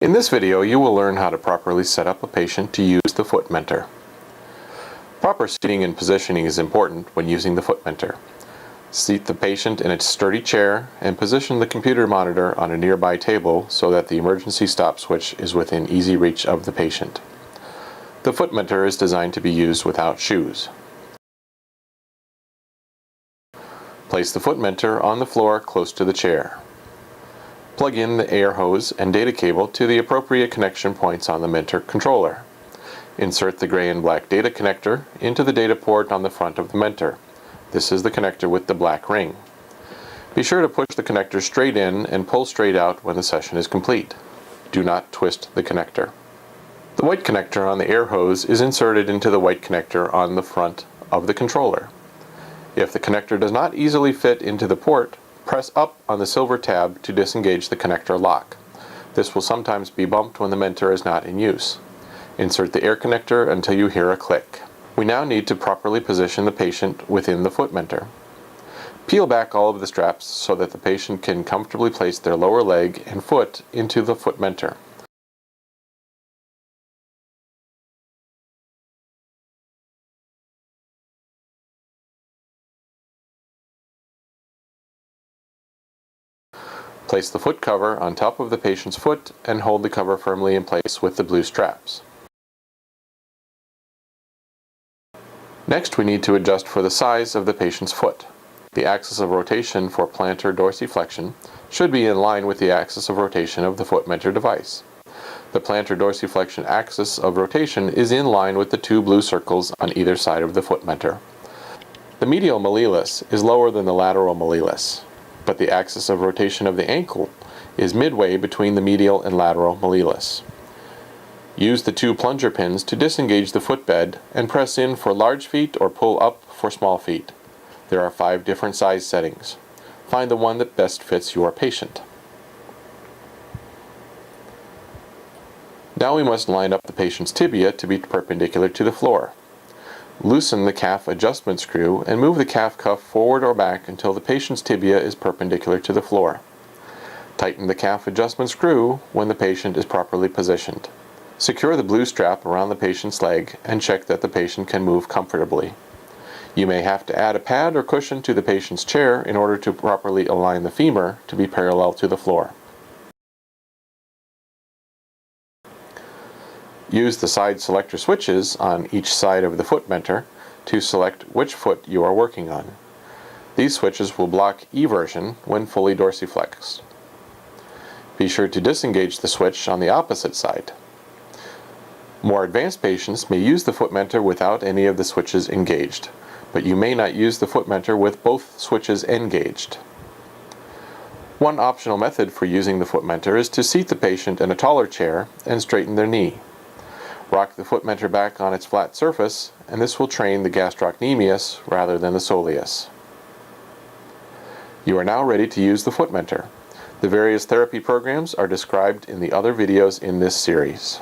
In this video, you will learn how to properly set up a patient to use the foot mentor. Proper seating and positioning is important when using the foot mentor. Seat the patient in a sturdy chair and position the computer monitor on a nearby table so that the emergency stop switch is within easy reach of the patient. The foot mentor is designed to be used without shoes. Place the foot mentor on the floor close to the chair. Plug in the air hose and data cable to the appropriate connection points on the mentor controller. Insert the gray and black data connector into the data port on the front of the mentor. This is the connector with the black ring. Be sure to push the connector straight in and pull straight out when the session is complete. Do not twist the connector. The white connector on the air hose is inserted into the white connector on the front of the controller. If the connector does not easily fit into the port, press up on the silver tab to disengage the connector lock. This will sometimes be bumped when the mentor is not in use. Insert the air connector until you hear a click. We now need to properly position the patient within the foot mentor. Peel back all of the straps so that the patient can comfortably place their lower leg and foot into the foot mentor. Place the foot cover on top of the patient's foot and hold the cover firmly in place with the blue straps. Next, we need to adjust for the size of the patient's foot. The axis of rotation for plantar dorsiflexion should be in line with the axis of rotation of the foot mentor device. The plantar dorsiflexion axis of rotation is in line with the two blue circles on either side of the foot mentor. The medial malleolus is lower than the lateral malleolus, but the axis of rotation of the ankle is midway between the medial and lateral malleolus. Use the two plunger pins to disengage the footbed and press in for large feet or pull up for small feet. There are 5 different size settings. Find the one that best fits your patient. Now we must line up the patient's tibia to be perpendicular to the floor. Loosen the calf adjustment screw and move the calf cuff forward or back until the patient's tibia is perpendicular to the floor. Tighten the calf adjustment screw when the patient is properly positioned. Secure the blue strap around the patient's leg and check that the patient can move comfortably. You may have to add a pad or cushion to the patient's chair in order to properly align the femur to be parallel to the floor. Use the side selector switches on each side of the foot mentor to select which foot you are working on. These switches will block eversion when fully dorsiflexed. Be sure to disengage the switch on the opposite side. More advanced patients may use the foot mentor without any of the switches engaged, but you may not use the foot mentor with both switches engaged. One optional method for using the foot mentor is to seat the patient in a taller chair and straighten their knee. Rock the foot mentor back on its flat surface, and this will train the gastrocnemius rather than the soleus. You are now ready to use the foot mentor. The various therapy programs are described in the other videos in this series.